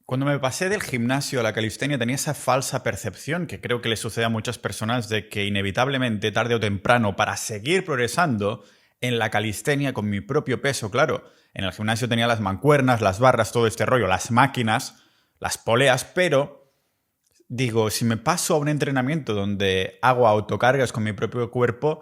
Cuando me pasé del gimnasio a la calistenia tenía esa falsa percepción que creo que le sucede a muchas personas de que inevitablemente, tarde o temprano, para seguir progresando en la calistenia con mi propio peso, claro, en el gimnasio tenía las mancuernas, las barras, todo este rollo, las máquinas, las poleas, pero digo, si me paso a un entrenamiento donde hago autocargas con mi propio cuerpo,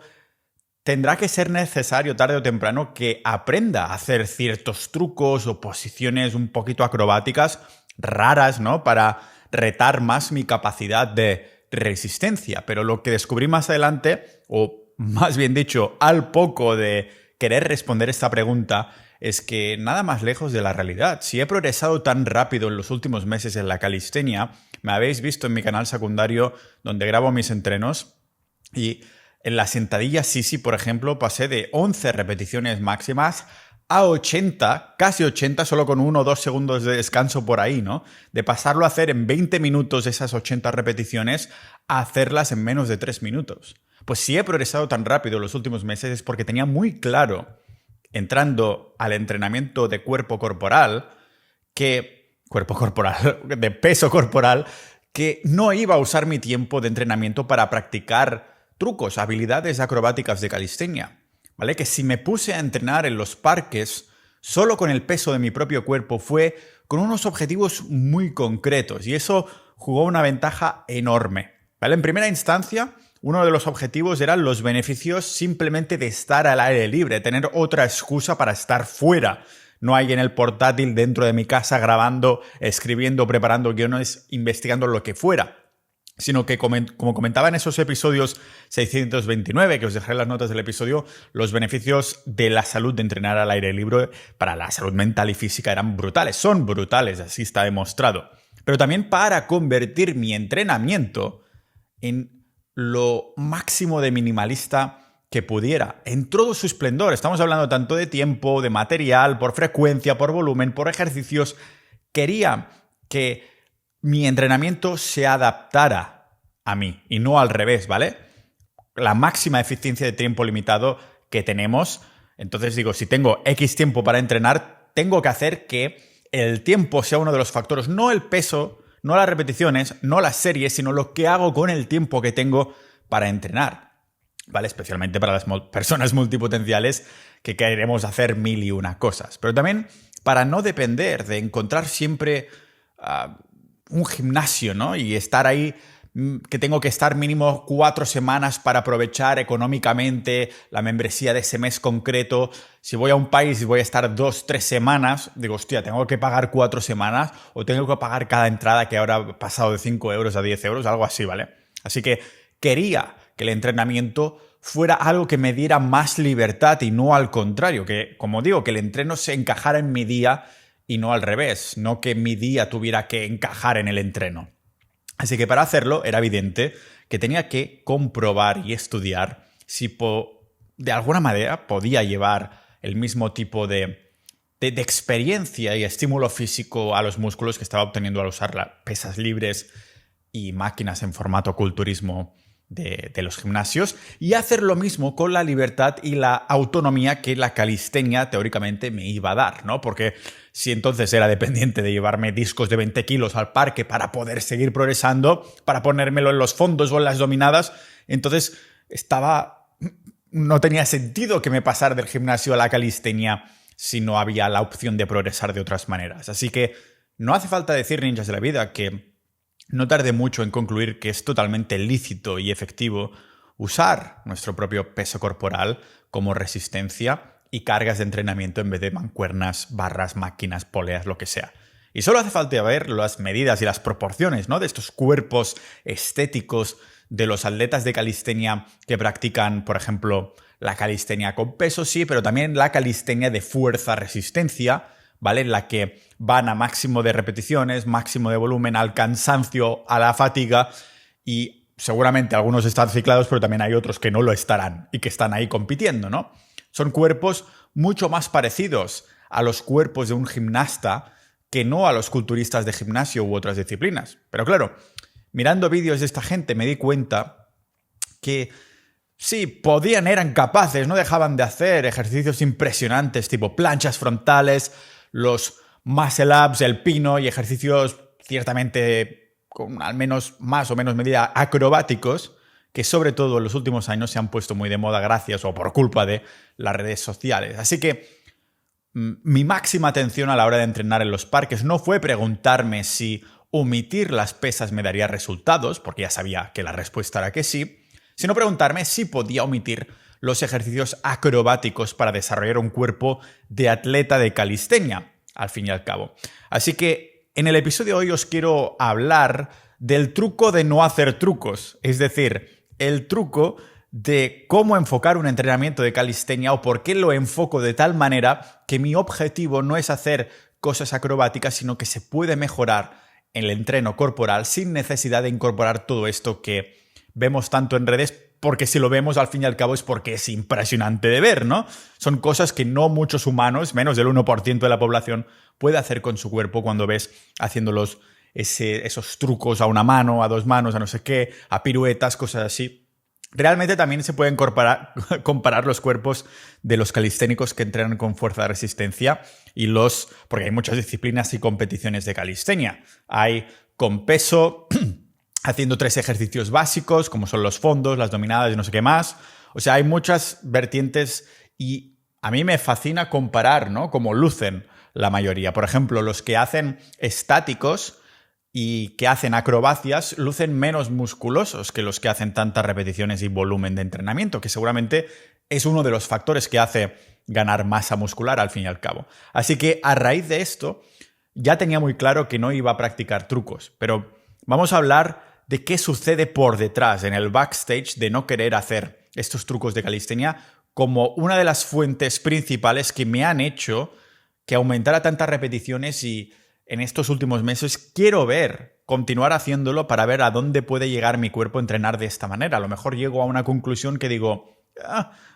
tendrá que ser necesario tarde o temprano que aprenda a hacer ciertos trucos o posiciones un poquito acrobáticas raras, ¿no? Para retar más mi capacidad de resistencia. Pero lo que descubrí más adelante, o más bien dicho, al poco de querer responder esta pregunta, es que nada más lejos de la realidad. Si he progresado tan rápido en los últimos meses en la calistenia, me habéis visto en mi canal secundario donde grabo mis entrenos y en la sentadilla Sisi, por ejemplo, pasé de 11 repeticiones máximas a 80, casi 80, solo con 1 o 2 segundos de descanso por ahí, ¿no? De pasarlo a hacer en 20 minutos esas 80 repeticiones a hacerlas en menos de 3 minutos. Pues si he progresado tan rápido en los últimos meses es porque tenía muy claro, entrando al entrenamiento de cuerpo corporal, de peso corporal, que no iba a usar mi tiempo de entrenamiento para practicar trucos, habilidades acrobáticas de calistenia, ¿vale? Que si me puse a entrenar en los parques solo con el peso de mi propio cuerpo fue con unos objetivos muy concretos y eso jugó una ventaja enorme, ¿vale? En primera instancia, uno de los objetivos eran los beneficios simplemente de estar al aire libre, tener otra excusa para estar fuera. No hay en el portátil dentro de mi casa grabando, escribiendo, preparando guiones, investigando lo que fuera. Sino que, como comentaba en esos episodios 629, que os dejaré las notas del episodio, los beneficios de la salud de entrenar al aire libre para la salud mental y física eran brutales, son brutales, así está demostrado. Pero también para convertir mi entrenamiento en lo máximo de minimalista que pudiera, en todo su esplendor. Estamos hablando tanto de tiempo, de material, por frecuencia, por volumen, por ejercicios. Quería que mi entrenamiento se adaptara a mí y no al revés, ¿vale? La máxima eficiencia de tiempo limitado que tenemos. Entonces digo, si tengo X tiempo para entrenar, tengo que hacer que el tiempo sea uno de los factores, no el peso, no las repeticiones, no las series, sino lo que hago con el tiempo que tengo para entrenar, ¿vale? Especialmente para las personas multipotenciales que queremos hacer mil y una cosas. Pero también para no depender de encontrar siempre un gimnasio, ¿no? Y estar ahí, que tengo que estar mínimo 4 semanas para aprovechar económicamente la membresía de ese mes concreto. Si voy a un país y voy a estar 2, 3 semanas, digo, hostia, tengo que pagar 4 semanas o tengo que pagar cada entrada que ahora ha pasado de 5 euros a 10 euros, algo así, ¿vale? Así que quería que el entrenamiento fuera algo que me diera más libertad y no al contrario, que, como digo, que el entreno se encajara en mi día y no al revés, no que mi día tuviera que encajar en el entreno. Así que para hacerlo era evidente que tenía que comprobar y estudiar si de alguna manera podía llevar el mismo tipo de experiencia y estímulo físico a los músculos que estaba obteniendo al usar pesas libres y máquinas en formato culturismo de los gimnasios, y hacer lo mismo con la libertad y la autonomía que la calistenia teóricamente me iba a dar, ¿no? Porque si entonces era dependiente de llevarme discos de 20 kilos al parque para poder seguir progresando, para ponérmelo en los fondos o en las dominadas, entonces no tenía sentido que me pasara del gimnasio a la calistenia si no había la opción de progresar de otras maneras. Así que no hace falta decir, ninjas de la vida, que no tardé mucho en concluir que es totalmente lícito y efectivo usar nuestro propio peso corporal como resistencia y cargas de entrenamiento en vez de mancuernas, barras, máquinas, poleas, lo que sea. Y solo hace falta ver las medidas y las proporciones, ¿no?, de estos cuerpos estéticos de los atletas de calistenia que practican, por ejemplo, la calistenia con peso, sí, pero también la calistenia de fuerza-resistencia, ¿vale? En la que van a máximo de repeticiones, máximo de volumen, al cansancio, a la fatiga, y seguramente algunos están ciclados, pero también hay otros que no lo estarán y que están ahí compitiendo, ¿no? Son cuerpos mucho más parecidos a los cuerpos de un gimnasta que no a los culturistas de gimnasio u otras disciplinas. Pero claro, mirando vídeos de esta gente me di cuenta que sí, eran capaces, no dejaban de hacer ejercicios impresionantes tipo planchas frontales, los muscle ups, el pino y ejercicios ciertamente con al menos más o menos medida acrobáticos, que sobre todo en los últimos años se han puesto muy de moda gracias o por culpa de las redes sociales. Así que mi máxima atención a la hora de entrenar en los parques no fue preguntarme si omitir las pesas me daría resultados, porque ya sabía que la respuesta era que sí, sino preguntarme si podía omitir los ejercicios acrobáticos para desarrollar un cuerpo de atleta de calistenia, al fin y al cabo. Así que en el episodio de hoy os quiero hablar del truco de no hacer trucos, es decir, el truco de cómo enfocar un entrenamiento de calistenia o por qué lo enfoco de tal manera que mi objetivo no es hacer cosas acrobáticas, sino que se puede mejorar el entreno corporal sin necesidad de incorporar todo esto que vemos tanto en redes, porque si lo vemos al fin y al cabo es porque es impresionante de ver, ¿no? Son cosas que no muchos humanos, menos del 1% de la población, puede hacer con su cuerpo cuando ves haciéndolos esos trucos a una mano, a dos manos, a no sé qué, a piruetas, cosas así. Realmente también se pueden comparar los cuerpos de los calisténicos que entrenan con fuerza de resistencia porque hay muchas disciplinas y competiciones de calistenia. Hay con peso, haciendo 3 ejercicios básicos, como son los fondos, las dominadas y no sé qué más. O sea, hay muchas vertientes y a mí me fascina comparar, ¿no? Cómo lucen la mayoría. Por ejemplo, los que hacen estáticos y que hacen acrobacias lucen menos musculosos que los que hacen tantas repeticiones y volumen de entrenamiento, que seguramente es uno de los factores que hace ganar masa muscular al fin y al cabo. Así que a raíz de esto ya tenía muy claro que no iba a practicar trucos, pero vamos a hablar de qué sucede por detrás, en el backstage de no querer hacer estos trucos de calistenia como una de las fuentes principales que me han hecho que aumentara tantas repeticiones y en estos últimos meses quiero continuar haciéndolo para ver a dónde puede llegar mi cuerpo a entrenar de esta manera. A lo mejor llego a una conclusión que digo,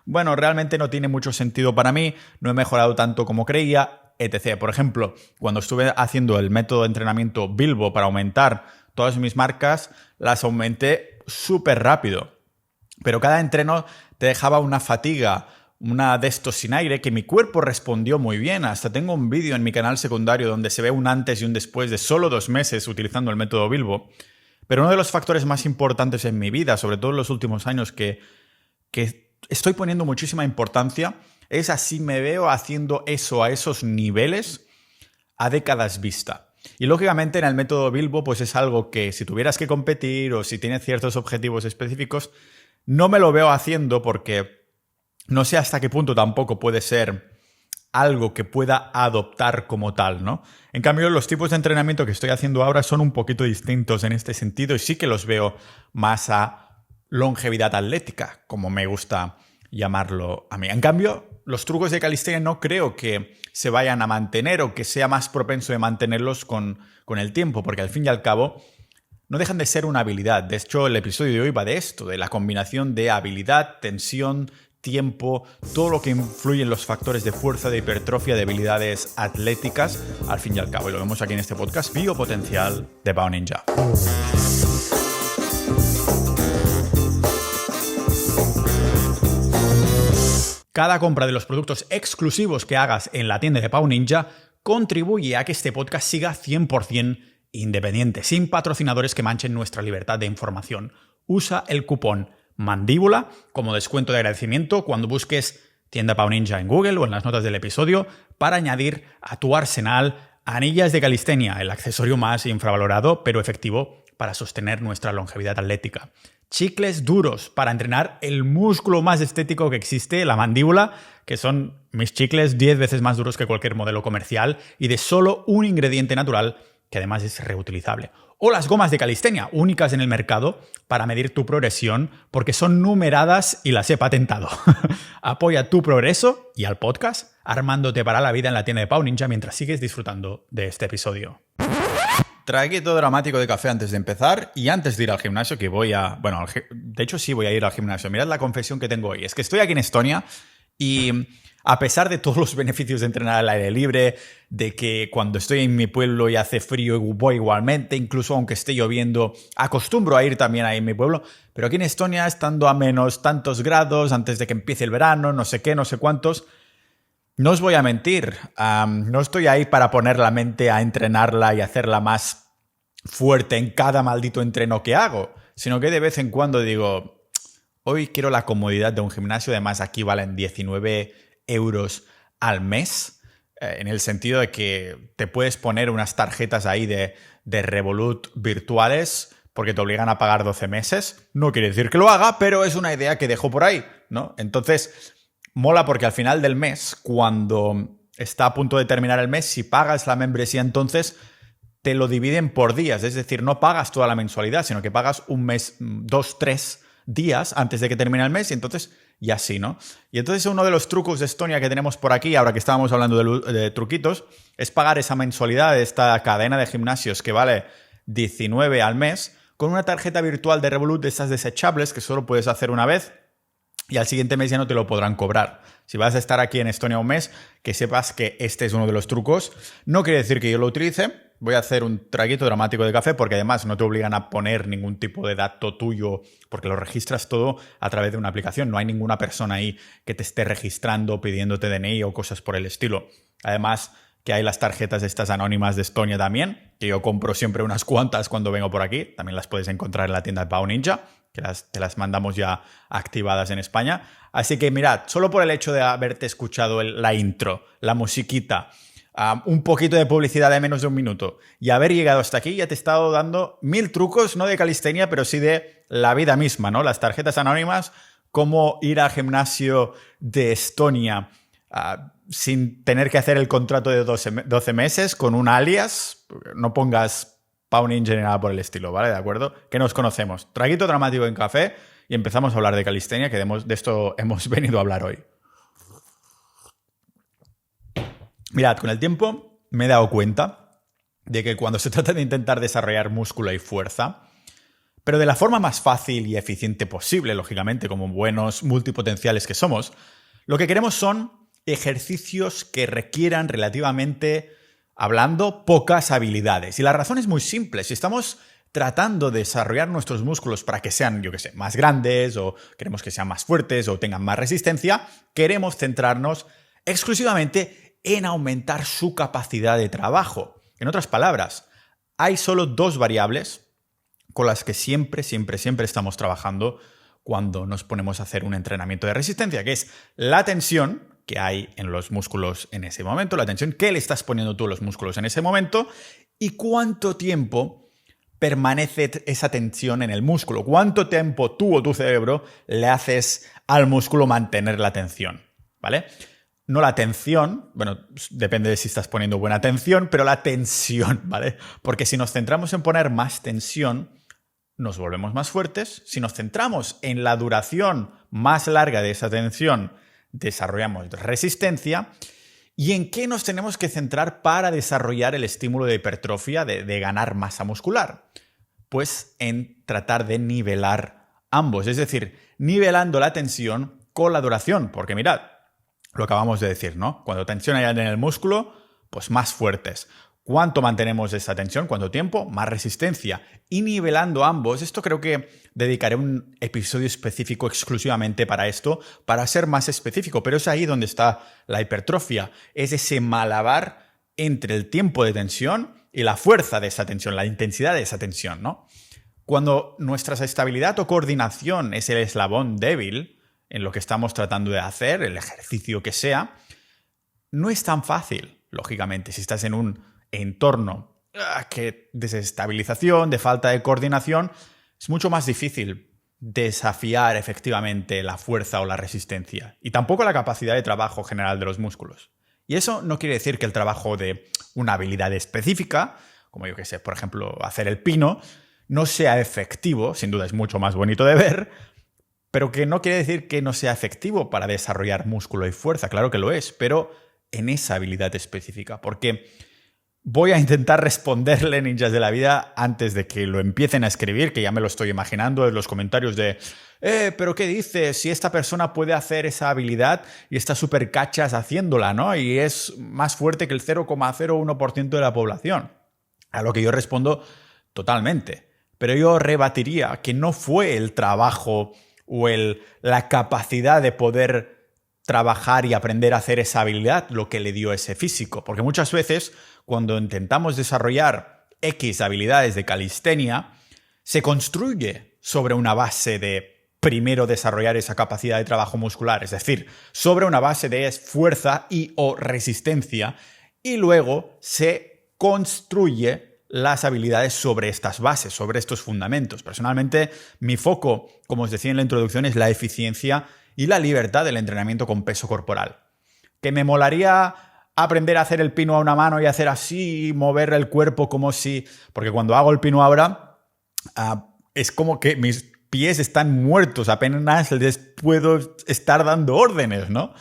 bueno, realmente no tiene mucho sentido para mí, no he mejorado tanto como creía, etc. Por ejemplo, cuando estuve haciendo el método de entrenamiento Bilbo para aumentar todas mis marcas, las aumenté súper rápido. Pero cada entreno te dejaba una fatiga, una de estos sin aire, que mi cuerpo respondió muy bien. Hasta tengo un vídeo en mi canal secundario donde se ve un antes y un después de solo 2 meses utilizando el método Bilbo. Pero uno de los factores más importantes en mi vida, sobre todo en los últimos años, que estoy poniendo muchísima importancia, es así me veo haciendo eso a esos niveles a décadas vista. Y lógicamente en el método Bilbo pues es algo que si tuvieras que competir o si tienes ciertos objetivos específicos, no me lo veo haciendo porque no sé hasta qué punto tampoco puede ser algo que pueda adoptar como tal, ¿no? En cambio, los tipos de entrenamiento que estoy haciendo ahora son un poquito distintos en este sentido y sí que los veo más a longevidad atlética, como me gusta llamarlo a mí. En cambio, los trucos de calistenia no creo que se vayan a mantener o que sea más propenso de mantenerlos con el tiempo, porque al fin y al cabo no dejan de ser una habilidad. De hecho, el episodio de hoy va de esto, de la combinación de habilidad, tensión, tiempo, todo lo que influye en los factores de fuerza, de hipertrofia, de habilidades atléticas, al fin y al cabo. Y lo vemos aquí en este podcast, Biopotencial de Pau Ninja. Cada compra de los productos exclusivos que hagas en la tienda de Pau Ninja contribuye a que este podcast siga 100% independiente, sin patrocinadores que manchen nuestra libertad de información. Usa el cupón Mandíbula como descuento de agradecimiento cuando busques tienda Pau Ninja en Google o en las notas del episodio para añadir a tu arsenal anillas de calistenia, el accesorio más infravalorado pero efectivo para sostener nuestra longevidad atlética. Chicles duros para entrenar el músculo más estético que existe, la mandíbula, que son mis chicles 10 veces más duros que cualquier modelo comercial y de solo un ingrediente natural que además es reutilizable. O las gomas de calistenia, únicas en el mercado para medir tu progresión porque son numeradas y las he patentado. Apoya tu progreso y al podcast armándote para la vida en la tienda de Pau Ninja mientras sigues disfrutando de este episodio. Traguito dramático de café antes de empezar y antes de ir al gimnasio que voy a... Bueno, de hecho sí voy a ir al gimnasio. Mirad la confesión que tengo hoy. Es que estoy aquí en Estonia y a pesar de todos los beneficios de entrenar al aire libre, de que cuando estoy en mi pueblo y hace frío voy igualmente, incluso aunque esté lloviendo, acostumbro a ir también ahí en mi pueblo, pero aquí en Estonia, estando a menos tantos grados, antes de que empiece el verano, no sé qué, no sé cuántos, No os voy a mentir, no estoy ahí para poner la mente a entrenarla y hacerla más fuerte en cada maldito entreno que hago, sino que de vez en cuando digo, hoy quiero la comodidad de un gimnasio, además aquí valen 19 euros al mes, en el sentido de que te puedes poner unas tarjetas ahí de Revolut virtuales porque te obligan a pagar 12 meses. No quiere decir que lo haga, pero es una idea que dejo por ahí, ¿no? Entonces, mola porque al final del mes, cuando está a punto de terminar el mes, si pagas la membresía, entonces te lo dividen por días. Es decir, no pagas toda la mensualidad, sino que pagas un mes, 2, 3 días antes de que termine el mes y entonces y así, ¿no? Y entonces uno de los trucos de Estonia que tenemos por aquí, ahora que estábamos hablando de truquitos, es pagar esa mensualidad de esta cadena de gimnasios que vale 19 al mes con una tarjeta virtual de Revolut de esas desechables que solo puedes hacer una vez y al siguiente mes ya no te lo podrán cobrar. Si vas a estar aquí en Estonia un mes, que sepas que este es uno de los trucos. No quiere decir que yo lo utilice. Voy a hacer un traguito dramático de café porque además no te obligan a poner ningún tipo de dato tuyo porque lo registras todo a través de una aplicación. No hay ninguna persona ahí que te esté registrando, pidiéndote DNI o cosas por el estilo. Además que hay las tarjetas estas anónimas de Estonia también, que yo compro siempre unas cuantas cuando vengo por aquí. También las puedes encontrar en la tienda de Pau Ninja, que te las mandamos ya activadas en España. Así que mirad, solo por el hecho de haberte escuchado la intro, la musiquita, un poquito de publicidad de menos de un minuto y haber llegado hasta aquí, ya te he estado dando 1000 trucos, no de calistenia, pero sí de la vida misma, ¿no? Las tarjetas anónimas, cómo ir al gimnasio de Estonia sin tener que hacer el contrato de 12 meses con un alias. No pongas Pau Ninja ni nada por el estilo, ¿vale? ¿De acuerdo? Que nos conocemos. Traguito dramático en café y empezamos a hablar de calistenia, que de esto hemos venido a hablar hoy. Mirad, con el tiempo me he dado cuenta de que cuando se trata de intentar desarrollar músculo y fuerza, pero de la forma más fácil y eficiente posible, lógicamente, como buenos multipotenciales que somos, lo que queremos son ejercicios que requieran relativamente, hablando, pocas habilidades. Y la razón es muy simple. Si estamos tratando de desarrollar nuestros músculos para que sean, yo qué sé, más grandes o queremos que sean más fuertes o tengan más resistencia, queremos centrarnos exclusivamente en aumentar su capacidad de trabajo. En otras palabras, hay solo dos variables con las que siempre estamos trabajando cuando nos ponemos a hacer un entrenamiento de resistencia, que es la tensión que hay en los músculos en ese momento, la tensión que le estás poniendo tú a los músculos en ese momento y cuánto tiempo permanece esa tensión en el músculo, cuánto tiempo tú o tu cerebro le haces al músculo mantener la tensión, ¿vale? No la tensión, bueno, depende de si estás poniendo buena tensión, pero la tensión, ¿vale? Porque si nos centramos en poner más tensión, nos volvemos más fuertes. Si nos centramos en la duración más larga de esa tensión, desarrollamos resistencia. ¿Y en qué nos tenemos que centrar para desarrollar el estímulo de hipertrofia, de ganar masa muscular? Pues en tratar de nivelar ambos, es decir, nivelando la tensión con la duración, porque mirad, lo acabamos de decir, ¿no? Cuando tensión hay en el músculo, pues más fuertes. ¿Cuánto mantenemos esa tensión? ¿Cuánto tiempo? Más resistencia. Y nivelando ambos, esto creo que dedicaré un episodio específico exclusivamente para esto, para ser más específico, pero es ahí donde está la hipertrofia. Es ese malabar entre el tiempo de tensión y la fuerza de esa tensión, la intensidad de esa tensión, ¿no? Cuando nuestra estabilidad o coordinación es el eslabón débil en lo que estamos tratando de hacer, el ejercicio que sea, no es tan fácil, lógicamente, si estás en un entorno de desestabilización, de falta de coordinación, es mucho más difícil desafiar efectivamente la fuerza o la resistencia y tampoco la capacidad de trabajo general de los músculos. Y eso no quiere decir que el trabajo de una habilidad específica, como yo que sé, por ejemplo, hacer el pino, no sea efectivo, sin duda es mucho más bonito de ver, pero que no quiere decir que no sea efectivo para desarrollar músculo y fuerza. Claro que lo es, pero en esa habilidad específica. Porque voy a intentar responderle, ninjas de la vida, antes de que lo empiecen a escribir, que ya me lo estoy imaginando en los comentarios de ¿pero qué dices? Si esta persona puede hacer esa habilidad y está súper cachas haciéndola, ¿no? Y es más fuerte que el 0,01% de la población. A lo que yo respondo totalmente. Pero yo rebatiría que no fue el trabajo o la capacidad de poder trabajar y aprender a hacer esa habilidad lo que le dio ese físico. Porque muchas veces cuando intentamos desarrollar X habilidades de calistenia, se construye sobre una base de primero desarrollar esa capacidad de trabajo muscular, es decir, sobre una base de fuerza y o resistencia, y luego se construye las habilidades sobre estas bases, sobre estos fundamentos. Personalmente, mi foco, como os decía en la introducción, es la eficiencia y la libertad del entrenamiento con peso corporal. ¿Que me molaría aprender a hacer el pino a una mano y hacer así, y mover el cuerpo como si... Porque cuando hago el pino ahora, es como que mis pies están muertos, apenas les puedo estar dando órdenes, ¿no?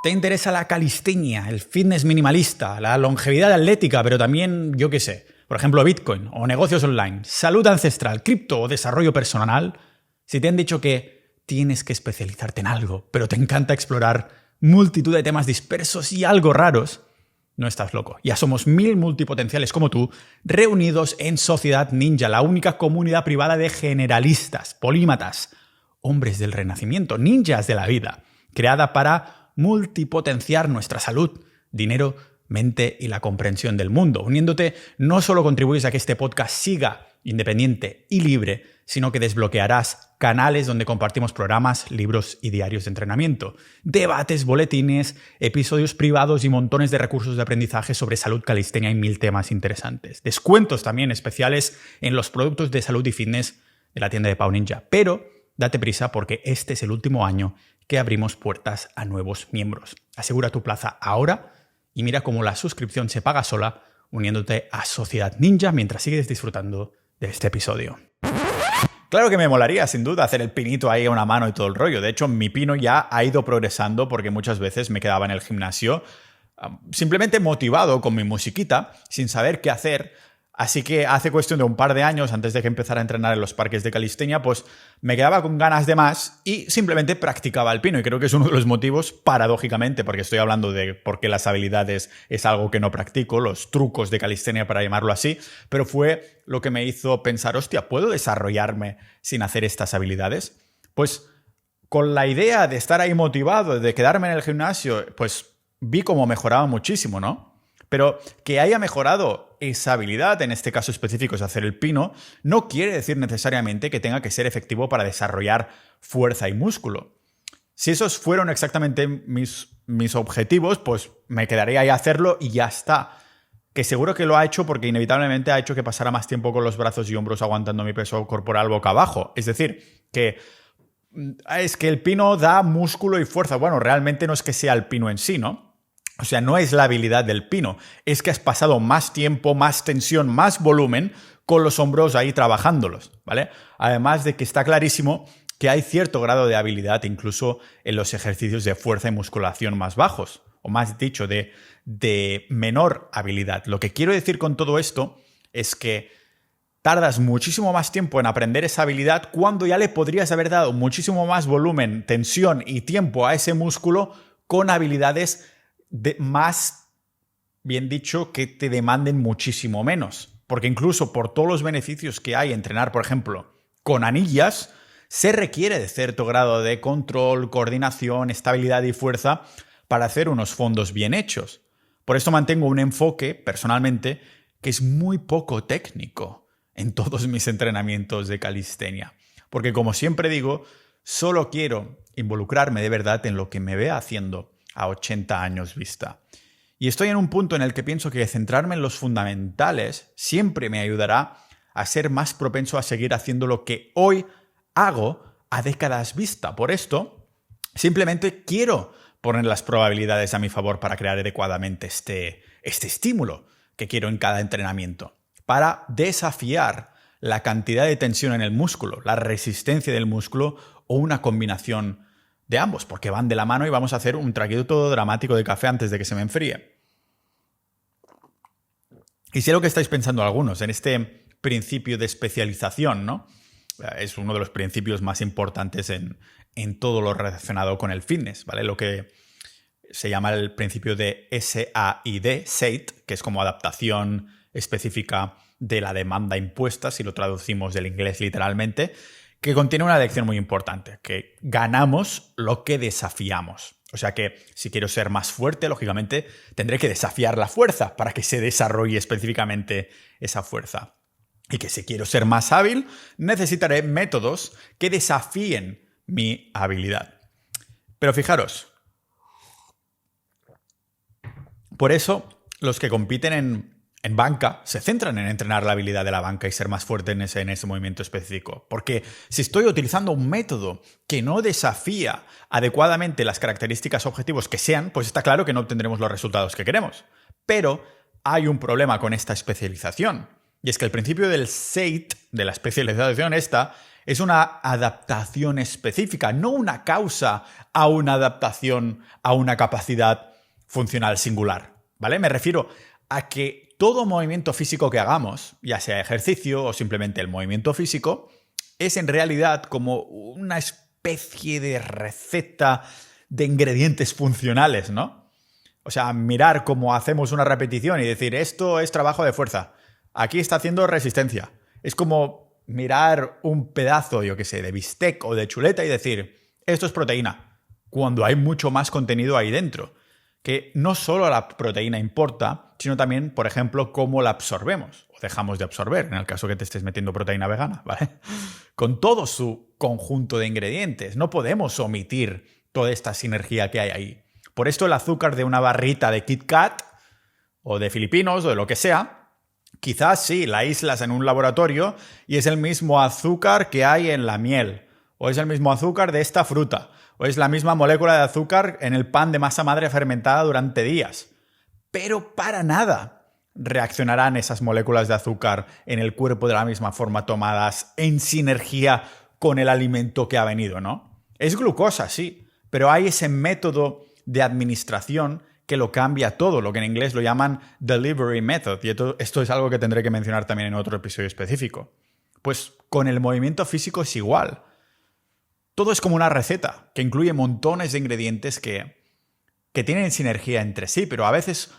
¿Te interesa la calistenia, el fitness minimalista, la longevidad atlética, pero también, yo qué sé, por ejemplo, Bitcoin o negocios online, salud ancestral, cripto o desarrollo personal? Si te han dicho que tienes que especializarte en algo, pero te encanta explorar multitud de temas dispersos y algo raros, no estás loco. Ya somos 1000 multipotenciales como tú, reunidos en Sociedad Ninja, la única comunidad privada de generalistas, polímatas, hombres del renacimiento, ninjas de la vida, creada para multipotenciar nuestra salud, dinero, mente y la comprensión del mundo. Uniéndote, no solo contribuyes a que este podcast siga independiente y libre, sino que desbloquearás canales donde compartimos programas, libros y diarios de entrenamiento, debates, boletines, episodios privados y montones de recursos de aprendizaje sobre salud, calistenia y 1000 temas interesantes. Descuentos también especiales en los productos de salud y fitness de la tienda de Pau Ninja. Pero date prisa porque este es el último año que abrimos puertas a nuevos miembros. Asegura tu plaza ahora y mira cómo la suscripción se paga sola uniéndote a Sociedad Ninja mientras sigues disfrutando de este episodio. Claro que me molaría, sin duda, hacer el pinito ahí a una mano y todo el rollo. De hecho, mi pino ya ha ido progresando porque muchas veces me quedaba en el gimnasio simplemente motivado con mi musiquita, sin saber qué hacer. Así que hace cuestión de un par de años, antes de que empezara a entrenar en los parques de calistenia, pues me quedaba con ganas de más y simplemente practicaba el pino. Y creo que es uno de los motivos, paradójicamente, porque estoy hablando de por qué las habilidades es algo que no practico, los trucos de calistenia para llamarlo así, pero fue lo que me hizo pensar, hostia, ¿puedo desarrollarme sin hacer estas habilidades? Pues con la idea de estar ahí motivado, de quedarme en el gimnasio, pues vi cómo mejoraba muchísimo, ¿no? Pero que haya mejorado esa habilidad, en este caso específico es hacer el pino, no quiere decir necesariamente que tenga que ser efectivo para desarrollar fuerza y músculo. Si esos fueron exactamente mis objetivos, pues me quedaría ahí a hacerlo y ya está. Que seguro que lo ha hecho porque inevitablemente ha hecho que pasara más tiempo con los brazos y hombros aguantando mi peso corporal boca abajo. Es decir, que es que el pino da músculo y fuerza. Bueno, realmente no es que sea el pino en sí, ¿no? O sea, no es la habilidad del pino, es que has pasado más tiempo, más tensión, más volumen con los hombros ahí trabajándolos, ¿vale? Además de que está clarísimo que hay cierto grado de habilidad incluso en los ejercicios de fuerza y musculación más bajos, o más dicho, de menor habilidad. Lo que quiero decir con todo esto es que tardas muchísimo más tiempo en aprender esa habilidad cuando ya le podrías haber dado muchísimo más volumen, tensión y tiempo a ese músculo con habilidades más, bien dicho, que te demanden muchísimo menos. Porque incluso por todos los beneficios que hay entrenar, por ejemplo, con anillas, se requiere de cierto grado de control, coordinación, estabilidad y fuerza para hacer unos fondos bien hechos. Por esto mantengo un enfoque, personalmente, que es muy poco técnico en todos mis entrenamientos de calistenia. Porque como siempre digo, solo quiero involucrarme de verdad en lo que me vea haciendo a 80 años vista. Y estoy en un punto en el que pienso que centrarme en los fundamentales siempre me ayudará a ser más propenso a seguir haciendo lo que hoy hago a décadas vista. Por esto, simplemente quiero poner las probabilidades a mi favor para crear adecuadamente este estímulo que quiero en cada entrenamiento, para desafiar la cantidad de tensión en el músculo, la resistencia del músculo o una combinación de ambos, porque van de la mano y vamos a hacer un traguito dramático de café antes de que se me enfríe. Y sé lo que estáis pensando algunos en este principio de especialización, ¿no? Es uno de los principios más importantes en todo lo relacionado con el fitness, ¿vale? Lo que se llama el principio de SAID, que es como adaptación específica de la demanda impuesta, si lo traducimos del inglés literalmente, que contiene una lección muy importante, que ganamos lo que desafiamos. O sea que si quiero ser más fuerte, lógicamente tendré que desafiar la fuerza para que se desarrolle específicamente esa fuerza. Y que si quiero ser más hábil, necesitaré métodos que desafíen mi habilidad. Pero fijaros, por eso los que compiten en banca se centran en entrenar la habilidad de la banca y ser más fuerte en ese movimiento específico. Porque si estoy utilizando un método que no desafía adecuadamente las características objetivos que sean, pues está claro que no obtendremos los resultados que queremos. Pero hay un problema con esta especialización. Y es que el principio del SATE, de la especialización esta, es una adaptación específica, no una causa a una adaptación a una capacidad funcional singular. ¿Vale? Me refiero a que todo movimiento físico que hagamos, ya sea ejercicio o simplemente el movimiento físico, es en realidad como una especie de receta de ingredientes funcionales, ¿no? O sea, mirar cómo hacemos una repetición y decir, esto es trabajo de fuerza, aquí está haciendo resistencia. Es como mirar un pedazo, yo qué sé, de bistec o de chuleta y decir, esto es proteína, cuando hay mucho más contenido ahí dentro. Que no solo la proteína importa, sino también, por ejemplo, cómo la absorbemos o dejamos de absorber, en el caso que te estés metiendo proteína vegana, ¿vale? Con todo su conjunto de ingredientes. No podemos omitir toda esta sinergia que hay ahí. Por esto el azúcar de una barrita de Kit Kat o de Filipinos o de lo que sea, quizás sí, la aíslas en un laboratorio y es el mismo azúcar que hay en la miel o es el mismo azúcar de esta fruta. O es la misma molécula de azúcar en el pan de masa madre fermentada durante días. Pero para nada reaccionarán esas moléculas de azúcar en el cuerpo de la misma forma tomadas en sinergia con el alimento que ha venido, ¿no? Es glucosa, sí, pero hay ese método de administración que lo cambia todo, lo que en inglés lo llaman delivery method. Y esto es algo que tendré que mencionar también en otro episodio específico. Pues con el movimiento físico es igual. Todo es como una receta que incluye montones de ingredientes que tienen sinergia entre sí, pero a veces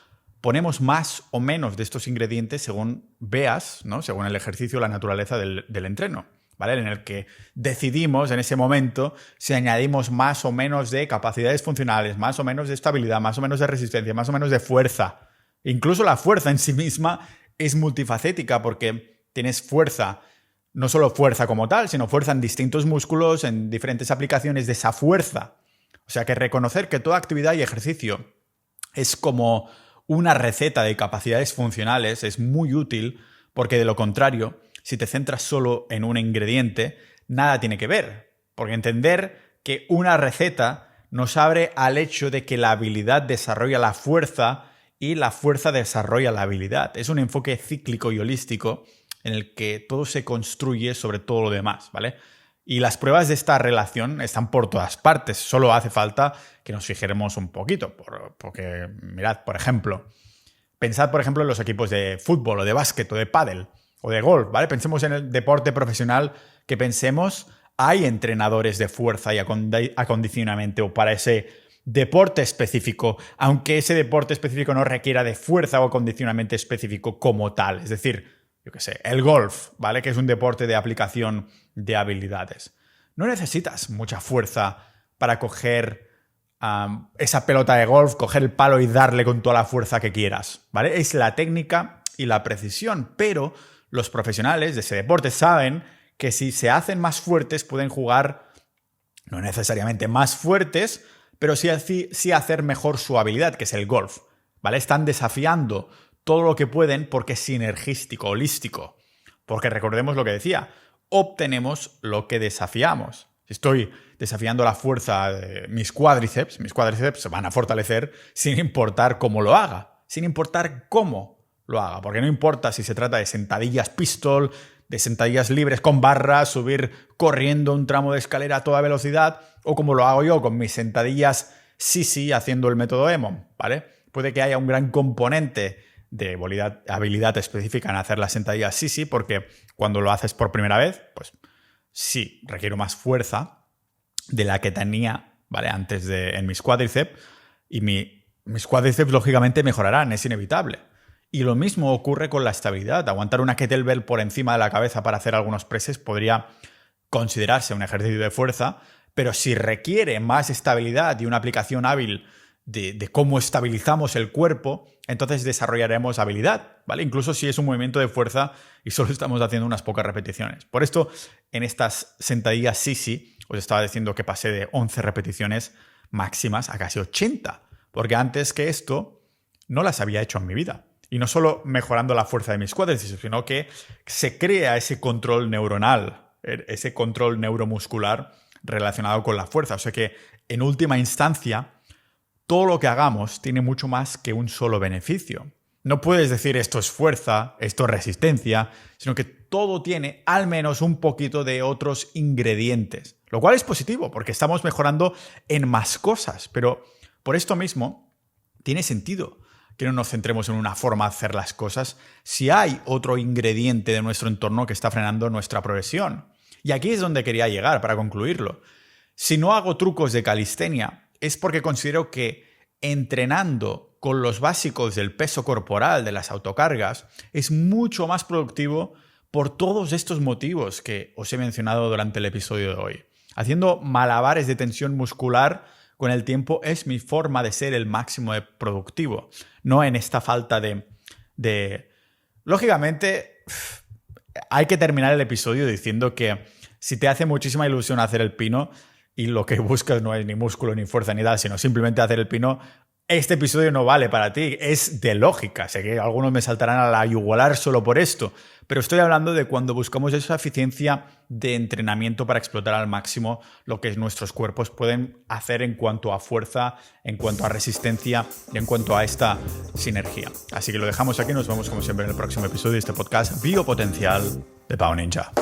ponemos más o menos de estos ingredientes según veas, ¿no? Según el ejercicio o la naturaleza del entreno, ¿vale? En el que decidimos en ese momento si añadimos más o menos de capacidades funcionales, más o menos de estabilidad, más o menos de resistencia, más o menos de fuerza. Incluso la fuerza en sí misma es multifacética porque tienes fuerza. No solo fuerza como tal, sino fuerza en distintos músculos, en diferentes aplicaciones de esa fuerza. O sea que reconocer que toda actividad y ejercicio es como una receta de capacidades funcionales es muy útil porque de lo contrario, si te centras solo en un ingrediente, nada tiene que ver. Porque entender que una receta nos abre al hecho de que la habilidad desarrolla la fuerza y la fuerza desarrolla la habilidad. Es un enfoque cíclico y holístico en el que todo se construye sobre todo lo demás, ¿vale? Y las pruebas de esta relación están por todas partes. Solo hace falta que nos fijemos un poquito. Porque, mirad, por ejemplo, pensad, por ejemplo, en los equipos de fútbol o de básquet o de pádel o de golf, ¿vale? Pensemos en el deporte profesional que pensemos. Hay entrenadores de fuerza y acondicionamiento para ese deporte específico, aunque ese deporte específico no requiera de fuerza o acondicionamiento específico como tal. Es decir, yo qué sé, el golf, ¿vale? Que es un deporte de aplicación de habilidades. No necesitas mucha fuerza para coger esa pelota de golf, coger el palo y darle con toda la fuerza que quieras, ¿vale? Es la técnica y la precisión, pero los profesionales de ese deporte saben que si se hacen más fuertes pueden jugar, no necesariamente más fuertes, pero sí hacer mejor su habilidad, que es el golf, ¿vale? Están desafiando todo lo que pueden porque es sinergístico, holístico. Porque recordemos lo que decía, obtenemos lo que desafiamos. Si estoy desafiando la fuerza de mis cuádriceps se van a fortalecer sin importar cómo lo haga, sin importar cómo lo haga. Porque no importa si se trata de sentadillas pistol, de sentadillas libres con barras, subir corriendo un tramo de escalera a toda velocidad, o como lo hago yo con mis sentadillas Sisi haciendo el método EMOM, ¿vale? Puede que haya un gran componente de habilidad específica en hacer las sentadillas Sisi, porque cuando lo haces por primera vez, pues sí, requiero más fuerza de la que tenía, ¿vale? Antes en mis cuádriceps, y mis cuádriceps lógicamente mejorarán, es inevitable. Y lo mismo ocurre con la estabilidad. Aguantar una kettlebell por encima de la cabeza para hacer algunos presses podría considerarse un ejercicio de fuerza, pero si requiere más estabilidad y una aplicación hábil de cómo estabilizamos el cuerpo, entonces desarrollaremos habilidad, ¿vale? Incluso si es un movimiento de fuerza y solo estamos haciendo unas pocas repeticiones. Por esto, en estas sentadillas Sisi, os estaba diciendo que pasé de 11 repeticiones máximas a casi 80, porque antes que esto no las había hecho en mi vida. Y no solo mejorando la fuerza de mis cuádriceps, sino que se crea ese control neuronal, ese control neuromuscular relacionado con la fuerza. O sea que, en última instancia, todo lo que hagamos tiene mucho más que un solo beneficio. No puedes decir esto es fuerza, esto es resistencia, sino que todo tiene al menos un poquito de otros ingredientes. Lo cual es positivo, porque estamos mejorando en más cosas. Pero por esto mismo, tiene sentido que no nos centremos en una forma de hacer las cosas si hay otro ingrediente de nuestro entorno que está frenando nuestra progresión. Y aquí es donde quería llegar para concluirlo. Si no hago trucos de calistenia, es porque considero que entrenando con los básicos del peso corporal, de las autocargas, es mucho más productivo por todos estos motivos que os he mencionado durante el episodio de hoy. Haciendo malabares de tensión muscular con el tiempo es mi forma de ser el máximo de productivo, no en esta falta de... Lógicamente, hay que terminar el episodio diciendo que si te hace muchísima ilusión hacer el pino y lo que buscas no es ni músculo, ni fuerza, ni nada, sino simplemente hacer el pino, este episodio no vale para ti, es de lógica. Sé que algunos me saltarán a la yugular solo por esto, pero estoy hablando de cuando buscamos esa eficiencia de entrenamiento para explotar al máximo lo que nuestros cuerpos pueden hacer en cuanto a fuerza, en cuanto a resistencia y en cuanto a esta sinergia. Así que lo dejamos aquí, nos vemos como siempre en el próximo episodio de este podcast Biopotencial de Pau Ninja.